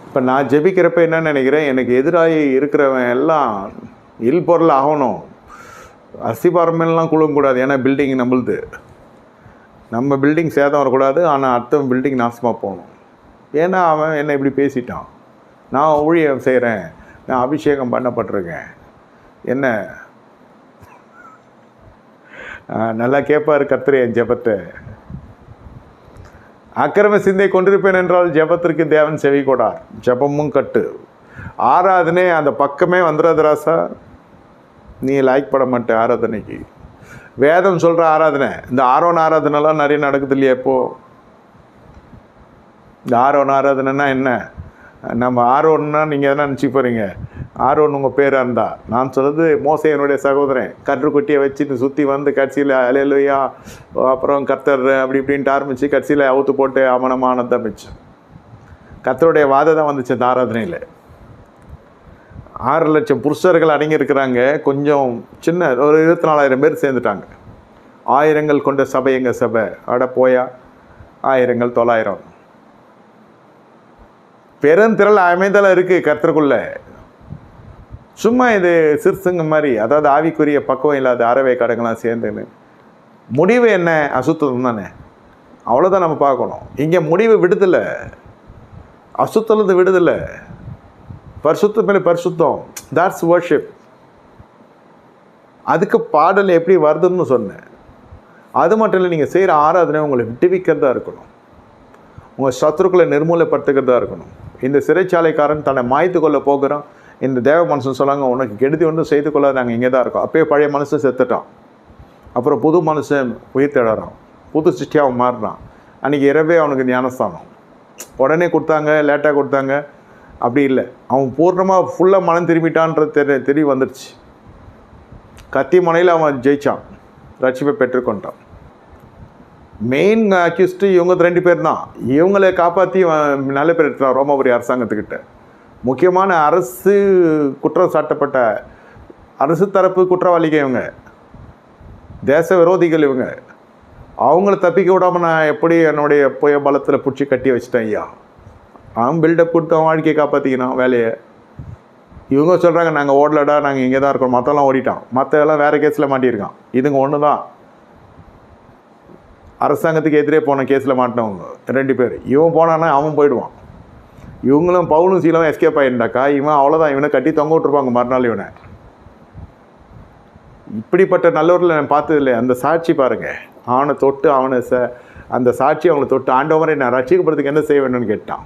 இப்போ நான் ஜெபிக்கிறப்ப என்ன நினைக்கிறேன், எனக்கு எதிராகி இருக்கிறவன் எல்லாம் இல்பொருள் ஆகணும், அஸ்திபாரமெல்லாம் குழுங்கக்கூடாது. ஏன்னா பில்டிங் நம்மளுது, நம்ம பில்டிங் சேதம் வரக்கூடாது, ஆனால் அடுத்த பில்டிங் நாசமாக போகணும். ஏன்னா அவன் என்னை இப்படி பேசிட்டான். நான் ஊழியம் செய்கிறேன், நான் அபிஷேகம் பண்ணப்பட்டிருக்கேன், என்ன நல்லா கேட்பார் கர்த்தர் என் ஜெபத்தை. அக்கிரம சிந்தை கொண்டிருப்பேன் என்றால் ஜெபத்திற்கு தேவன் செவி கொடார், ஜெபமும் கட்டு. ஆராதனை அந்த பக்கமே வந்துடாது ராசா, நீ லைக் பட மாட்டே ஆராதனைக்கு. வேதம் சொல்கிற ஆராதனை, இந்த ஆரோன் ஆராதனைலாம் நிறைய நடக்குது இல்லையா இப்போது? இந்த ஆரோன் ஆராதனைனா என்ன? நம்ம ஆரோன்னா நீங்கள் எதனா நினச்சி போகிறீங்க, ஆரோன் உங்கள் பேராக இருந்தால். நான் சொல்கிறது மோசேயனுடைய சகோதரன், கன்றுக்குட்டியை வச்சுட்டு சுற்றி வந்து கடைசியில் அலையலுயா அப்புறம் கர்த்தர் அப்படி இப்படின்ட்டு ஆரம்பித்து கடைசியில் அவுத்து போட்டு அவனமானதான் மிச்சம். கர்த்தருடைய வாதம் தான் வந்துச்சு இந்த ஆராதனையில். 6 லட்சம் புருஷர்கள் அடங்கியிருக்கிறாங்க, கொஞ்சம் சின்ன ஒரு 24,000 பேர் சேர்ந்துட்டாங்க. 1000 கொண்ட சபை எங்கள் சபை, அட போயா 1000 900 பெருந்திரள் அமைதலாக இருக்குது கர்த்தருக்குள்ளே. சும்மா இது சிறுசுங்க மாதிரி, அதாவது ஆவிக்குரிய பக்குவம் இல்லாத அறவை கடங்களாம் சேர்ந்துன்னு முடிவு என்ன? அசுத்தம் தானே, அவ்வளோதான் நம்ம பார்க்கணும். இங்கே முடிவு விடுதலை, அசுத்தலது விடுதலை, பரிசுத்தம் மேலே பரிசுத்தம், தாட்ஸ் வர்ஷிப். அதுக்கு பாடல் எப்படி வருதுன்னு சொன்னேன். அது மட்டும் இல்லை, நீங்கள் செய்கிற ஆராதனை உங்களை விடுவிக்கிறதா இருக்கணும், உங்கள் சத்துருக்களை நிர்மூலப்படுத்துக்கிறதா இருக்கணும். இந்த சிறைச்சாலைக்காரன் தன்னை மாய்த்து கொள்ள போகிறான். இந்த தேவ மனுஷன் சொல்லாங்க, உனக்கு கெடுதி ஒன்றும் செய்து கொள்ள நாங்கள் இங்கே தான் இருக்கோம். அப்போயே பழைய மனுஷன் செத்துட்டான், அப்புறம் புது மனுஷன் உயிர் தேடுறான், புது சிருஷ்டியாக மாறுறான். அன்றைக்கி இரவே அவனுக்கு ஞானஸ்தானம் உடனே கொடுத்தாங்க, லேட்டாக கொடுத்தாங்க, அப்படி இல்லை. அவன் பூர்ணமாக ஃபுல்லாக மனம் திரும்பிட்டான்றது தெரிய வந்துடுச்சு. கத்தி முனையில் அவன் ஜெயித்தான், ரட்சிப்பை பெற்றுக்கொண்டான். மெயின் அக்யூஸ்டு இவங்க 2 பேர் தான். இவங்களை காப்பாற்றி நல்ல பேர் எடுத்துட்டான் ரோமாபுரி அரசாங்கத்துக்கிட்ட. முக்கியமான அரசு குற்றம் சாட்டப்பட்ட அரசு தரப்பு குற்றவாளிகள் இவங்க, தேச விரோதிகள் இவங்க. அவங்கள தப்பிக்க விடாமல் நான் எப்படி என்னுடைய புய பலத்தில் பிடிச்சி கட்டி வச்சிட்டேன் ஐயா. அவன் பில்டப் கொடுத்து அவன் வாழ்க்கையை காப்பாற்றிக்கணும் வேலையை. இவங்க சொல்கிறாங்க நாங்கள் ஓடலடா, நாங்கள் இங்கே தான் இருக்கோம், மற்றெல்லாம் ஓடிட்டான், மற்ற எல்லாம் வேறு கேஸில் மாட்டியிருக்கான். இதுங்க ஒன்று தான் அரசாங்கத்துக்கு எதிரே போன கேஸில் மாட்டினவங்க 2 பேர். இவன் போனான்னா அவன் போயிடுவான். இவங்களும் பவுலும் சீலும் எஸ்கேப் ஆகிருந்தாக்கா இவன் அவ்வளோதான், இவனை கட்டி தொங்க விட்டுருப்பாங்க மறுநாள் இவனை. இப்படிப்பட்ட நல்லவர்கள் நான் பார்த்தது இல்லை. அந்த சாட்சி பாருங்கள், அவனை தொட்டு அவனை அந்த சாட்சி அவனை தொட்டு ஆண்டவரை நான் ரட்சிக்கப்படுறதுக்கு என்ன செய்ய வேணும்னு கேட்டான்.